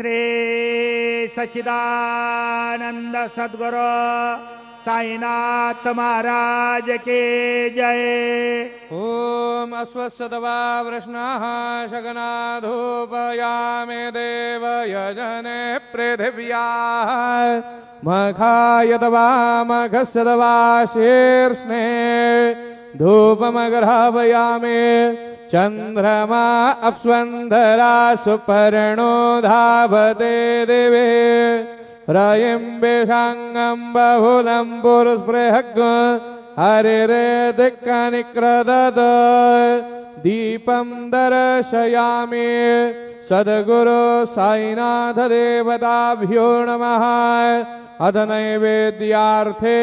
श्री सच्चिदानंद सद्गुरु साईनाथ महाराज के जय। ओम अश्वत्थवा वृष्णः शगनाधूपयामे देव यजने पृथिव्याः मखायतवा मघस्यतवा शीर्ष्णे धूपमग्रहवयामे चंद्रमा अप्स्वन्धरा सुपर्णो धावते दिवे रयिम्बिषाङ्गं बहुलं पुरुस्पृहग् हरिरेदिक्कनिक्रदद दीपं दर्शयामि सद्गुरु साईनाथ देवताभ्यो नमः। अथ नैवेद्यार्थे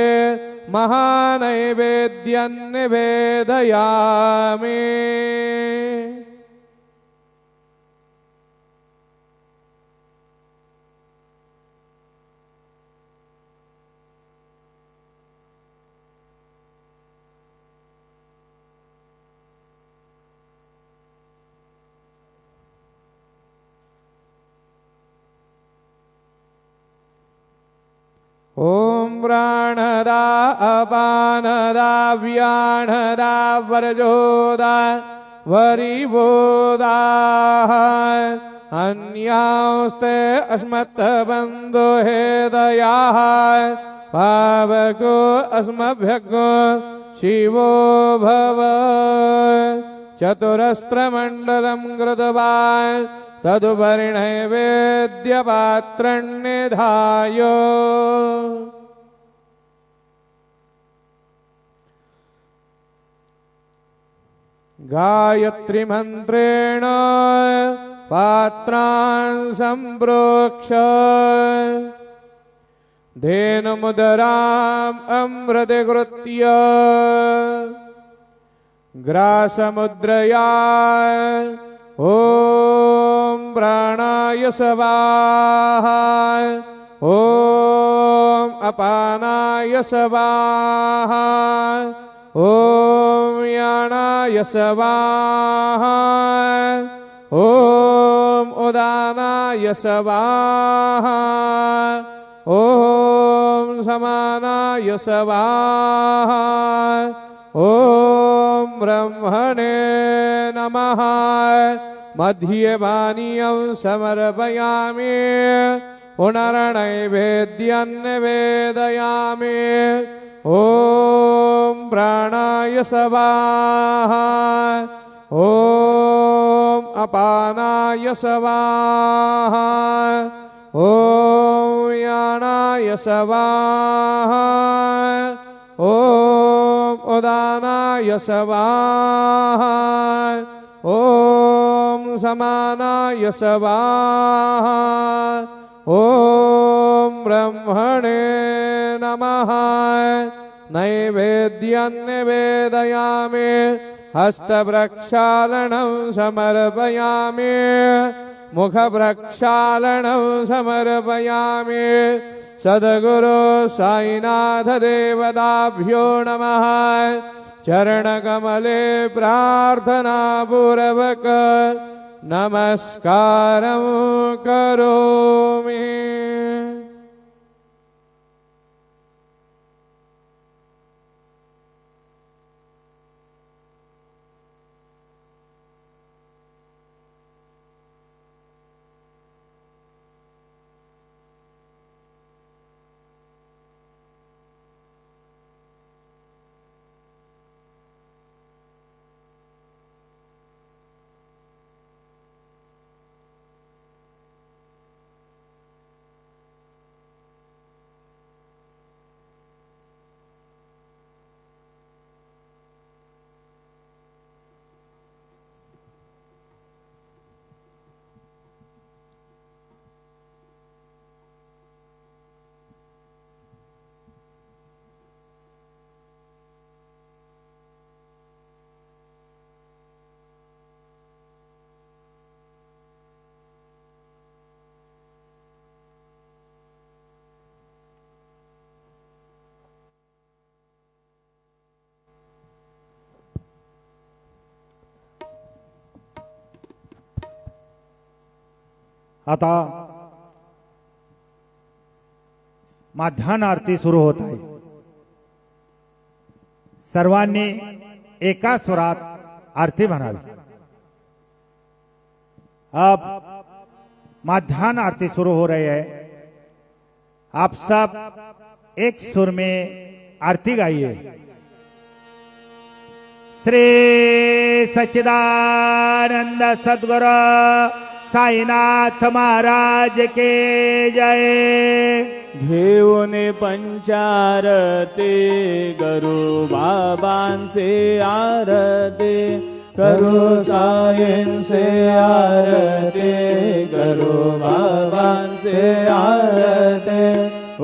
महानैवेद्यं निवेदयामि। ओम प्राणदा अपानदा व्यानदा वर्जोदा वरिवोदा अन्यांस्ते अस्मत्बन्धो हेदयाः पावको अस्मभ्यगो शिवो भव। चतुरस्त्रमण्डलं कृत्वा तदुपरिणैवेद्यपात्रन्निधाय गायत्रीमन्त्रेण पात्रान् सम्प्रोक्ष धेनुमुदराम् अमृतकृत्य ग्रासमुद्रया ओम प्राणाय स्वाहा ओम अपानाय स्वाहा ओम यानाय स्वाहा ओम उदानाय स्वाहा ओम समानाय स्वाहा ओम ब्रह्मणे नमः। मध्यपानीयं समर्पयामि पुनर्नैवेद्यं निवेदयामि। ओम प्राणाय स्वाहा ओम अपानाय स्वाहा ओम यानाय स्वाहा ओम उदानाय स्वाहा ओम समानाय स्वाहा ओम ब्रह्मणे नमः। नैवेद्यं निवेदयामि हस्तप्रक्षालनं समर्पयामि मुखप्रक्षालनं समर्पयामि। सद्गुरु साईनाथ देवताभ्यो नमः। चरणकमले प्रार्थनापूर्वक नमस्कारं करोमि। आता माध्यान्ह आरती सुरू होत आहे। सर्वांनी एका स्वरात आरती म्हणावी। अब माध्यान्ह आरती शुरू हो रही है। आप सब एक सुर में आरती गाइए। श्री सच्चिदानंद सद्गुरु साईनाथ महाराज के जय। घेऊन पंचारती गुरु बाबांचे आरती, करू साईंचे आरती, गुरु बाबांचे आरती।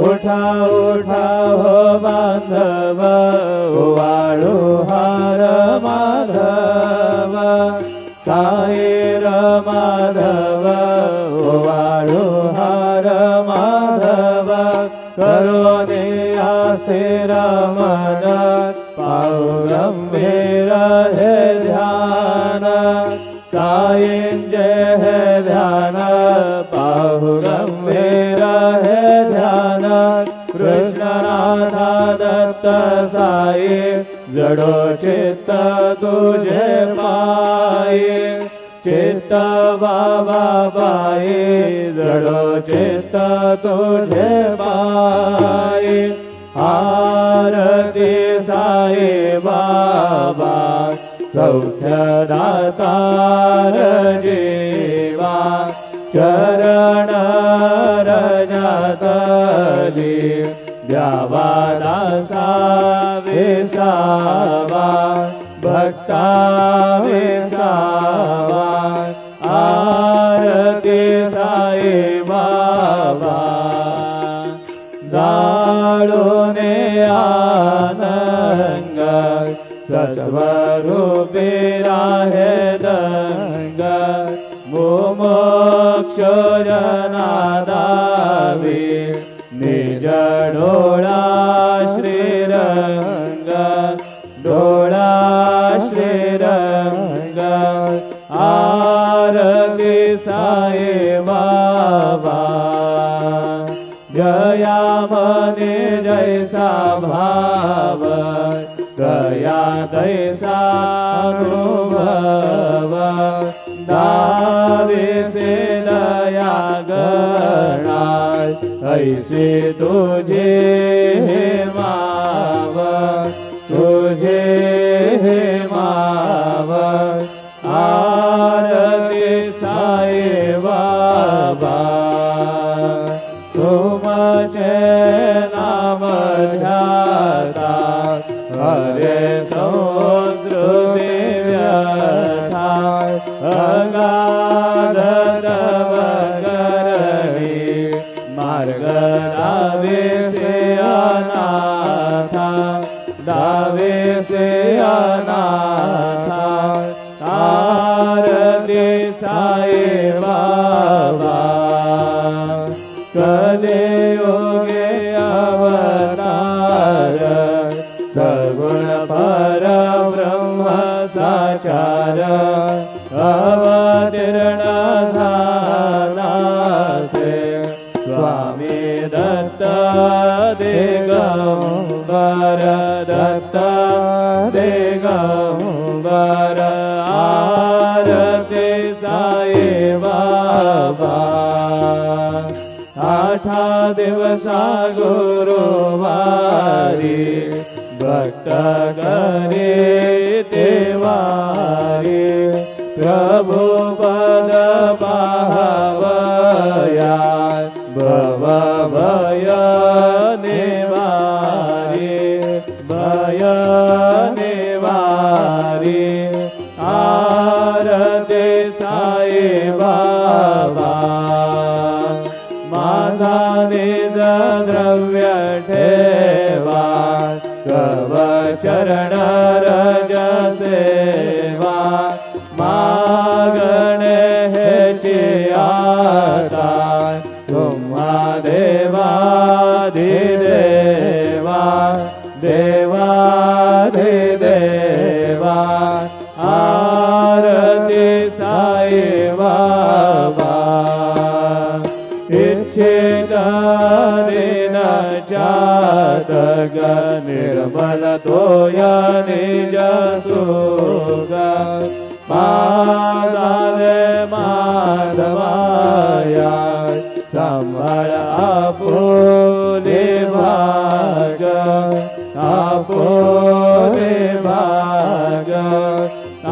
उठा उठा हो बांधव, ओवाळू हार माधव, साईर माधव, ओवाळू हार माधव। करोने स्थिर मन, पाहू गंभीर हे ध्यान, साईंचे हे ध्यान, पाहू गंभीर हे ध्यान। कृष्णनाथा दत्त साई, जडो चित्त तुझे पायी, चित्त बाबा पायी, जडो चित्त तुझे पायी। आरती साई बाबा, सौख्यदातार जीवा, चरण रजतली, द्यावा दासा विसावा, भक्ता विसावा। आरती साई बाबा, जाळूने आनंद, सत्वरूपी राहे दंग। मुमुक्ष जना दावी, निज डोळा श्रीरंग, डोळा श्रीरंग। आरती साई बाबा, जया मने जैसा भाव, गया तैसा अनुभव। दावे से दया गणा, ऐसे तुझे माव, तुझे माव। आरती साई बाबा, तुमचे नाम ध्याता, हरे संस्कृती व्यथा। अगाध तव करणी, मार्ग दावे से अनाथा, दावे से अनाथा। आरती साई बाबा, कलियुगे अवतार, सगुण पर ब्रह्म साचार। अवतीर्ण झाला से स्वामी दत्त दिगंबर, दत्त दिगंबर। आरती साई बाबा, आठा दिवसा गुरुवारी, भक्त करे देवारी। प्रभु पद पाहवया, भव भय निवारी, भय निवारी। आरती साई बाबा, माझा निज द्रव्य ठेवा, कव चरण रज सेवा। मागणे हेची आता, तुम्हा देवाधिदेवा, देवाधिदेवा। आरती साई बाबा, इच्छित दिन मार्ग निर्मल तोय निज सुख मागाले माधवाया संभळ आपुले भाग आपुले भाग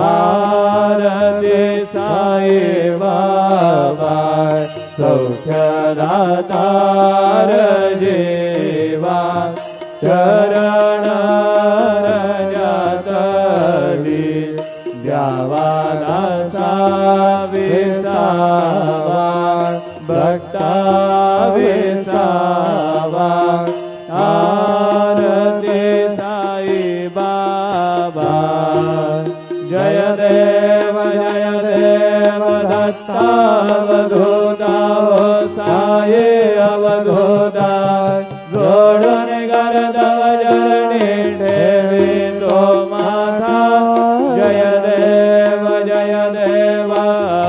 आरती साई बाबा सौख्यदातार जीवा चरण रजतली द्यावा दासा विसावा भक्ता विसावा आरती साई बाबा जय देव दत्तावधूता साई अवधूता जोडून गरदव जरणी ठेवी तो माथा जय देव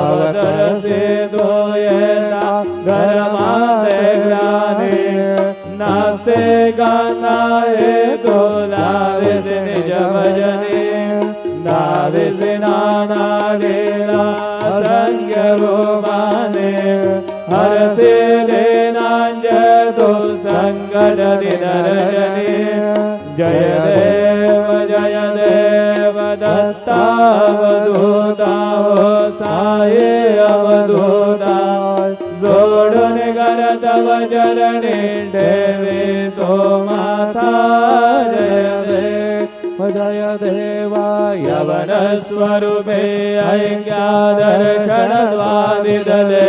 अवदरसे तो येता घरमाते ग्लानी नास्ते गाना हे तो लाविस निज भजनी नाविस नाना लीला संग रूपाने हरसे देनांज तो संगत निरजनी जय देव दत्तावधूता साई अवधूता जोडून गरदव जरणी ठेवी तो माथा जय देवा यवन स्वरूपे ऐक्या दर्शन द्वादिदले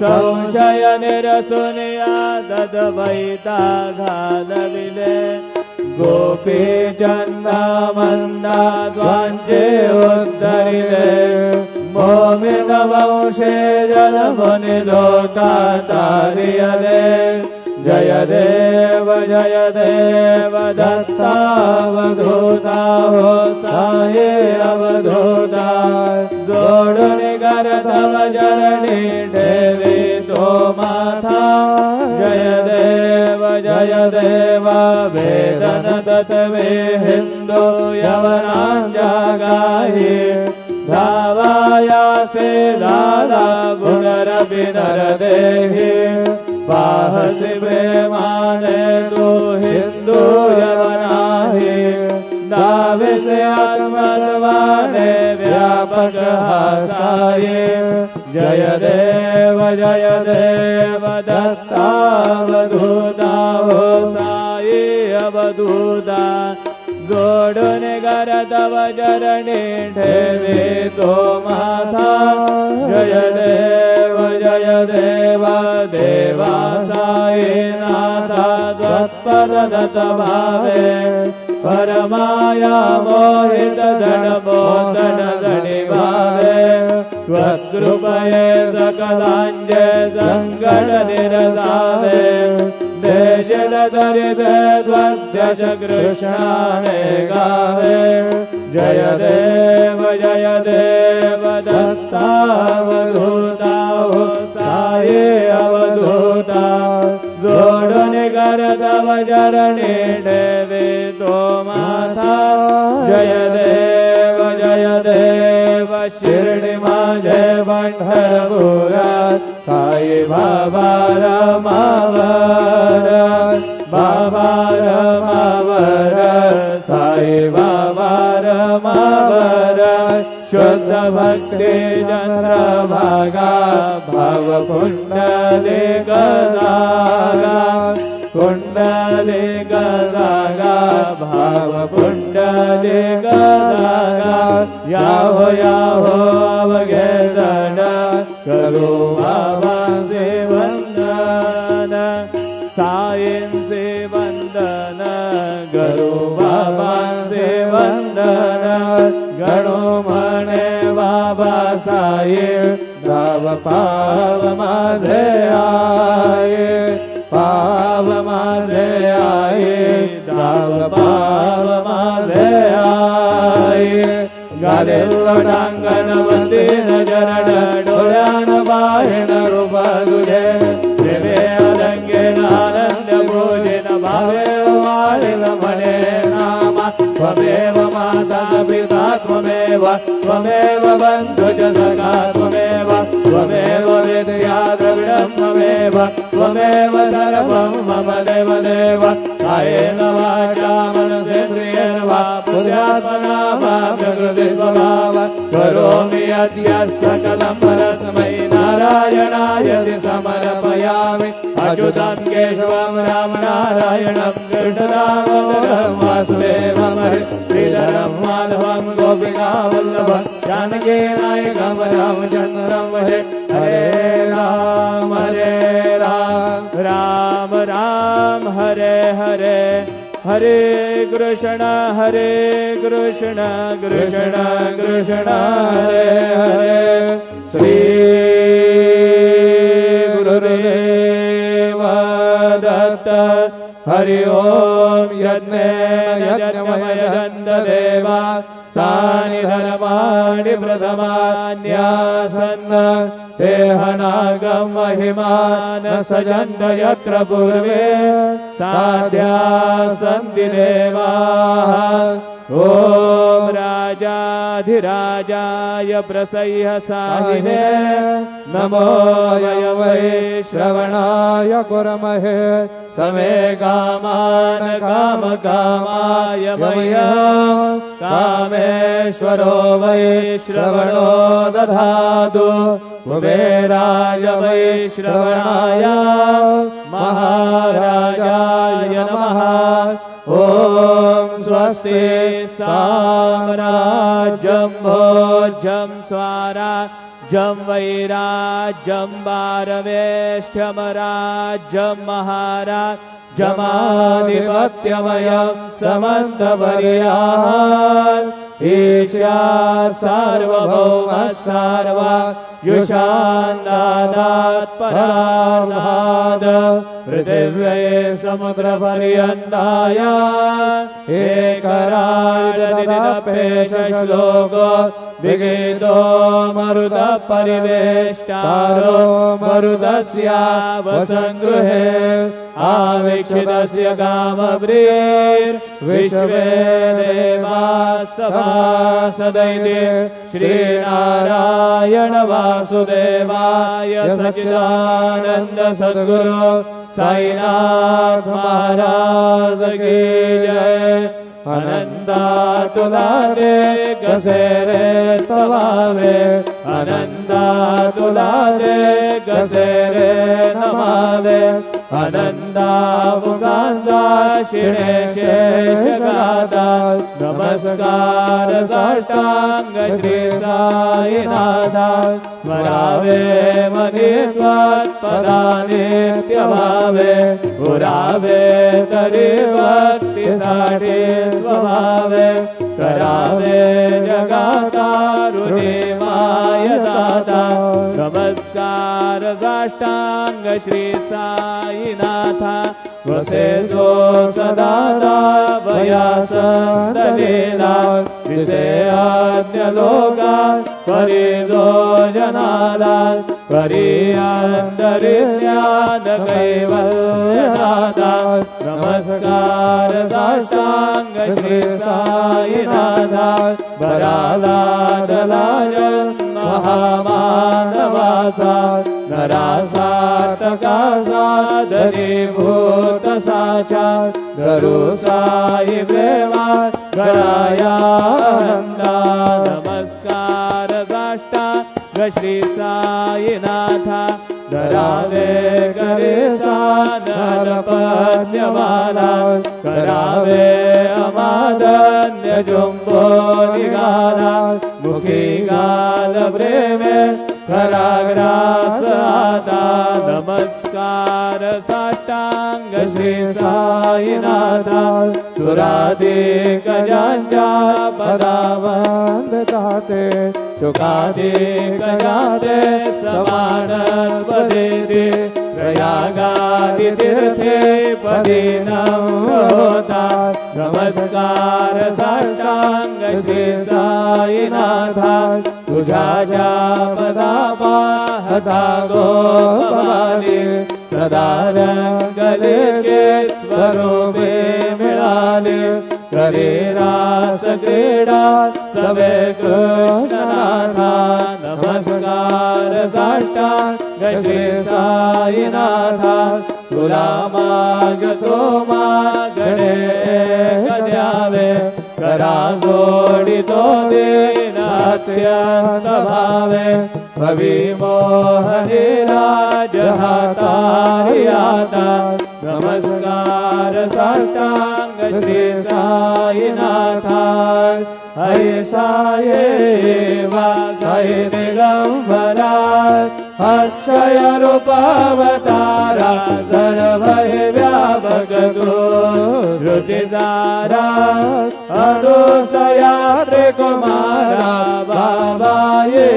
संशय निरसुनिया ददवैता घालविले गोपी चंदा मंदा द्वांचे उद्धरिले मोमिन वंशे जलमुनि लोका तारियले जय देव दत्तावधूता साई अवधूता जोडून गरदव जरणी ठेवी तो माथा जय देव वेदन तत्वे हिंदू यवनांजा गाही धावाया से दादा भुनर बिनर देही पाहसी प्रेमाने तू हिंदू यवनाही दावे से आत्मत्वाने व्यापक हासाये जय देव दत्तावधूता साई अवधूता जोडून गरदव जरणी ठेवी तो माथा जय देव देवा साई नाथा त्वत्पद दत्त भावे परमाया मोहित धन मोदन धनी भावे त्वत्कृपये सकलांज संगड निरसावे देशल दरिद्र द्वद्यश कृष्णाने गावे जय देव दत्तावधूता साई अवधूता जोडून गरदव जरणी ठेवी तो माथा जय देव शिर्डी माझे पंढरपुरात साई बाबा रमावर साई बाबा रमावर शुद्ध भक्ति चंद्रभागा भाव कुंडलिक दागा भाव कुंडलिक दागा याहो अवघेदन करो बाबा से वंदन साईं से वंदन करो बाबा से वंदन गणो मणे बाबा साई गाव पाव माझे आये पाव माझे आये गाव पाव माझे आये गाले सोडांगण वंदी नजरण डोळ्यान बाहेन रूप तुझे देवे अलंगे आनंद भोजन भावे वाळे त्वमेव बन्धु च सखा त्वमेव त्वमेव विद्या द्रविडं ममेव त्वमेव सर्वं मम देव देव कायेन वाचा मनसेन्द्रियेण वा बुद्ध्यात्मना वा प्रकृतिस्वभावात् करोमि अद्य सकलं परस्मै नारायणाय समर्पयामि अच्युतं केशवं राम नारायणं कृष्णदामोदरं वासुदेवं श्रीधरं माधवं गोपिकावल्लभं जानकी नायकं रामचन्द्रं भजे हरे राम राम राम हरे हरे हरे कृष्ण कृष्ण कृष्ण हरे हरे श्री गुरुदेव दत्त हरि ओम यज्ञमय दन्तदेवा स्थानि धर्माणि प्रथमान्यासन् देहनागं महिमान सजन्त यत्र पूर्वे साध्या सन्ति देवाः ॐ राजाधिराजाय प्रसह्य साहिने नमो वै श्रवणाय कुर्महे समे कामान कामकामाय मह्यं कामेश्वरो वै श्रवणो दधातु कुबेराय वै श्रवणाय महाराजाय नमः ॐ स्वस्ति साम्राज्यं भोज्यं स्वाराज्यं वैराज्यं वारवेष्ठ्यमराज्यं महाराज्यमाधिपत्यमयं समन्तपर्यात् ईशात् सार्वभौमः सार्वयुषान्दादात् परार्धात् पृथिव्यै समुद्रपर्यन्ताय एकराडदिनपेश श्लोको विगीतो मरुतः परिवेष्टारो मरुतस्यावसङ्गृहे आवीक्षितस्य कामव्रीर्विश्वे देवाः सभासदैति श्रीनारायण वासुदेवाय सच्चिदानन्द सद्गुरु साईनाथ महाराज की जय अनन्तातुलादे गसेरे स्तवावे अनन्तातुलादे गसेरे नमावे अनन्तामुगान्ता शिणे शेषगादा नमस्कार साष्टांग श्री साईनाथा स्मरावे मनित्वत्पदानित्यभावे पुरावे तरी भक्तिसाठी स्वभावे करावे जगातारुणिमाय दाता नमस्कार साष्टांग श्री साईनाथा वसे जो सदा भयासंतलीला विसे आज्ञलोका परि जो जनाला परि अंतरिज्ञान कैवल्यदाता नमस्कार साष्टांग श्री साईनाथा बराला दलायन महामानवाचा नरासाटका साधनीभूत साचा धरू साई प्रेमा गळाया नंदा नमस्कार साष्टांग श्री साईनाथा धरावे करे नरपद्यमाला करावे अमादन्य जुंबो निगाला मुखी गाल प्रेमे कराग्रास आता नमस्कार साष्टांग श्री साईनाथा सुराधिक ज्यांच्या पदावंदताते सुखाधिक जाते समानत्व देते प्रयागादि तीर्थे पदीनं होता नमस्कार साष्टांग श्री साईनाथा तुझ्या ज्या पदा पाहता गोपाली सदा रंगलेचे स्वरूपे मिळाले हरिरास क्रीडा सवे कृष्णनाथा नमस्कार साष्टांग श्री साईनाथा तुला मागतो मागणे द्यावे करा जोडितो दीन अत्यंत भावे भवी मोहनी राज हातारी आता नमस्कार साष्टांग श्री साईनाथा हरि साये वासाय दिगंबरा अक्षय रूपावतारा सर्व व्यापक तू श्रुतिदारा अनुसया त्रिकुमारा बाबा ये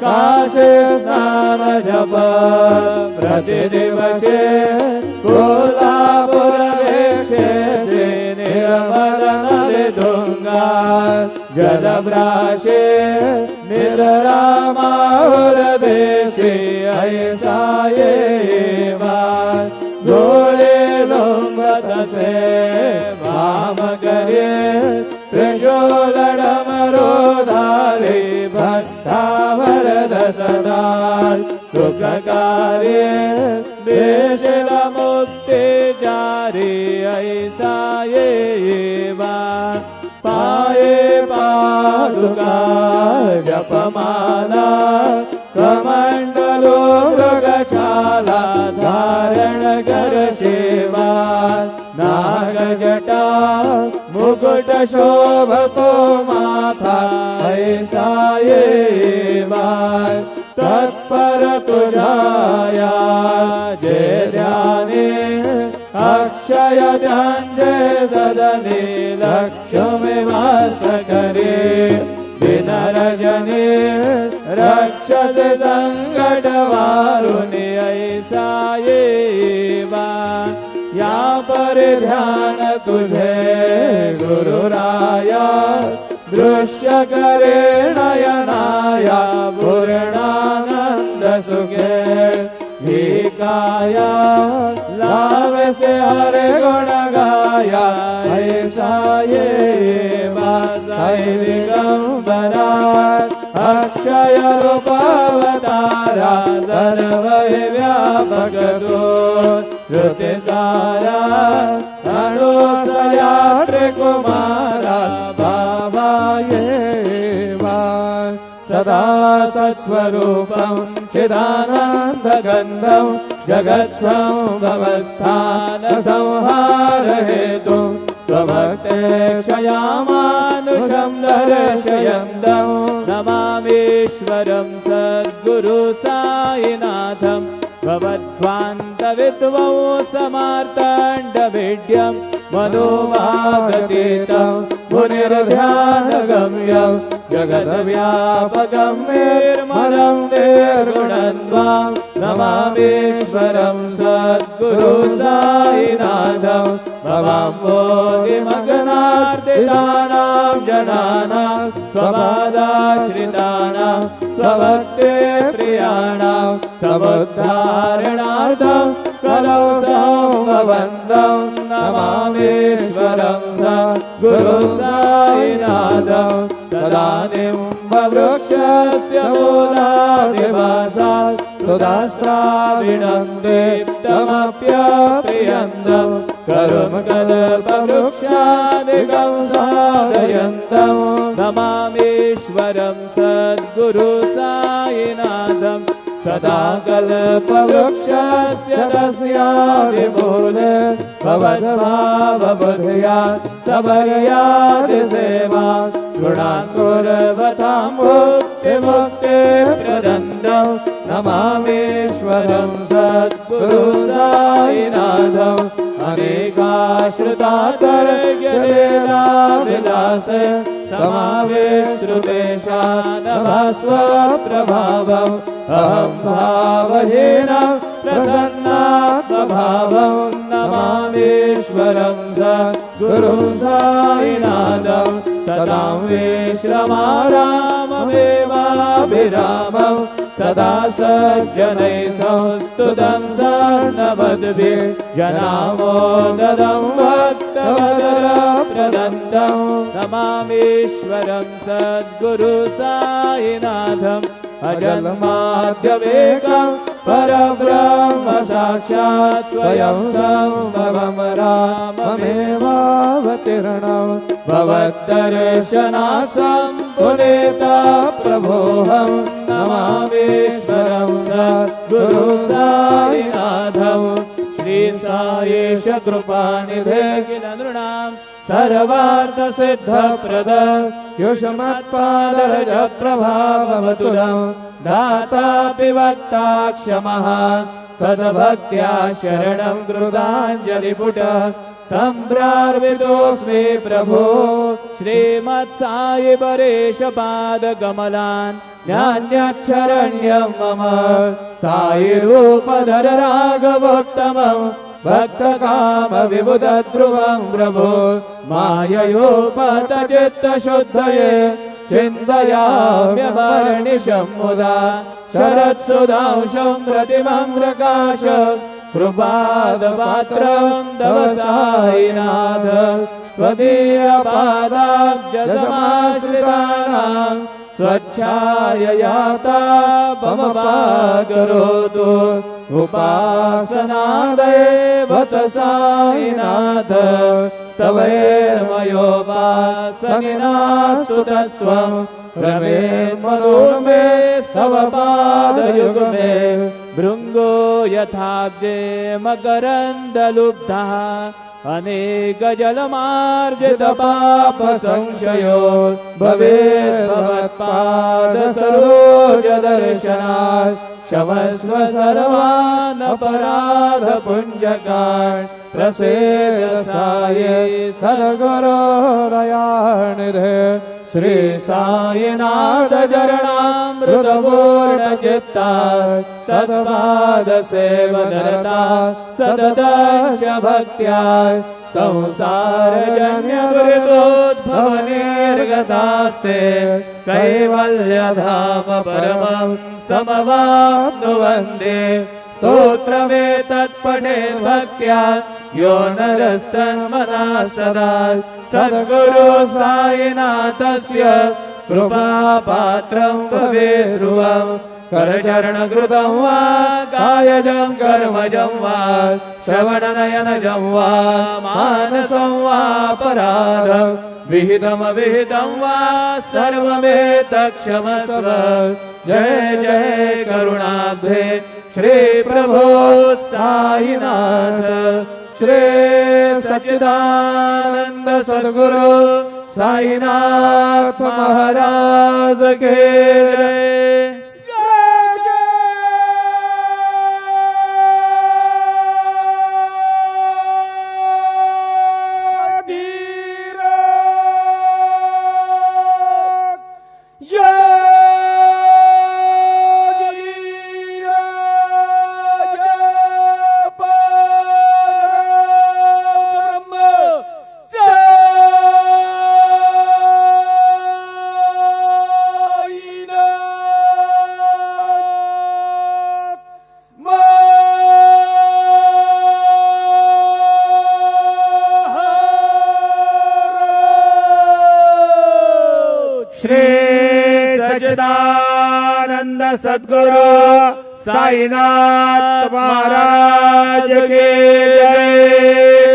काशे नाम जप प्रतिदिवसे कोल्हापुर वेक्षे निर्मल नलितुंगा जलभ्राशे निर्रामाहुर देशे ऐसा ये जोड़े लोंबतसे वाम करे त्रिशूलडमरोधारे भक्तावरद सदा सुखकार्ये देशल मुक्ति जारी ऐसा ये पाये पादुका जपमाला कमंडलो मृगशाला धारण कर सेवा नागजटा मुकुट शोभतो माथा ऐसा ये तत्पर तुझाया जय ध्याने अक्षय ध्यान सदने लक्ष्मी वास करे दिन रजने रक्षस संकट वारुने ऐसा ये या पर ध्यान तुझे गुरुराया दृश्य करे नयनाया पूर्णानंद सुखे ही काया लाभ से हर गुण गाया ऐसा ये साई दिगंबरा अक्षय रूपावतारा सर्व व्यापक तू श्रुतिसारा अनुसया त्रिकुमारा बाबा ये सदा सस्वरूपं चिदानन्दगन्धं जगत्सम्भवस्थान संहार हेतुं स्वभक्ते क्षयामानुषं दर्शयन्तं नमामीश्वरं सद्गुरु साईनाथं भवध्वान्तविद्वौ समार्ताण्डवेड्यं मनोभागतीतं मुनिर्ध्यानगम्यं जगद्व्यापकं निर्मलं निर्गुणन्वां नमामीश्वरं सद्गुरु साईनाथं भवाम्भोधिमग्नार्तितानां जनानां स्वपादाश्रितानां स्वभक्ते प्रियाणां समुद्धारणार्थं कलौ संभवन्तं नमामीश्वरं सद्गुरु साईनाथं सदा निम्बवृक्षस्य मूलादिवासात् सुधास्त्राविणं दीप्तमप्यप्रियन्तं करुमकल्पवृक्षादिकं साधयन्तं नमामीश्वरं सद्गुरु साईनाथं सदा कल्पवृक्षस्य तस्यादिमूले भवद्भावबुद्ध्या सबर्यादिसेवा गुणाङ्कुरवतां मुक्तिमुक्तिप्रदन्दं नमामीश्वरं सद्गुरु साईनाथं अनेकाश्रितातर्यलीलाविलास समावेष्टृतेशानभास्वप्रभावम् अहं भावहीनं प्रसन्नात्मभावं नमामीश्वरं सद्गुरुं साईनाथं सदां विश्रमाराममेवाभिरामं सदा सज्जनैः संस्तुतं सर्णवद्भिः जनामोदं भक्तवदरप्रदन्तं नमामीश्वरं सद्गुरु साईनाथम् अजन्माद्यमेकं परब्रह्म साक्षात् स्वयं सम्भवं राममेवावतीर्णं भवद्दर्शनात् सम्पुनीता प्रभोऽहं नमामीश्वरं सद्गुरु साईनाथं श्री साईश कृपानिधे किल नृणाम् सर्वार्थ सिद्ध प्रद युष्मत्पादरज प्रभाववतुलं दातापि वक्ता क्षमः सद्भक्त्या शरणं कृताञ्जलिपुट सम्प्रार्पितोऽस्मि प्रभो श्रीमत्साई परेश पादकमलान् न्यान्यच्छरण्यं मम साई रूपधर राघवोत्तमम् भक्तकाम विबुधध्रुवं प्रभो माययोपतचित्तशुद्धये चिन्तयाम्यमर्निशं मुदा शरत्सुधांशं प्रतिमं प्रकाश कृपादपात्रं तव साईनाथ त्वदीयपादाब्जसमाश्रितानां स्वच्छाययाता ममपाकरोतु उपासनादेवत साईनाथ स्तवैर्मयोपासनिनास्तुतस्त्वं रमे मनो मे स्तव पादयुग्मे भृङ्गो यथाब्जे मकरन्दलुब्धः अनेकजलमार्जितपापसंशयो भवेत् भवत्पादसरोजदर्शनात् क्षमस्व सर्वान् अपराधपुञ्जकान् प्रसीद साये सद्गुरो दयानिधे श्री साईनाथ चरणामृतपूर्णचित्ता तत्पादसेवनरता सततं भक्त्या संसारजन्यदुरितोद्भवनिर्गतास्ते कैवल्यधाम परमं समवाप्नुवन्ति स्तोत्रमेतत्पठेत् भक्त्या यो नरस्तन्मना सदा सद्गुरु साईनाथस्य कृपापात्रं भवेद्ध्रुवम् करचरणकृतं वा कायजं कर्मजं वा श्रवणनयनजं वा मानसं वा पराधं विहितमविहितं वा सर्वमेतत्क्षमस्व जय जय करुणाब्धे श्री प्रभो साईनाथ श्री सच्चिदानंद सद्गुरु साईनाथ महाराज के जय। श्री सच्चिदानंद सद्गुरु साईनाथ महाराज के जय।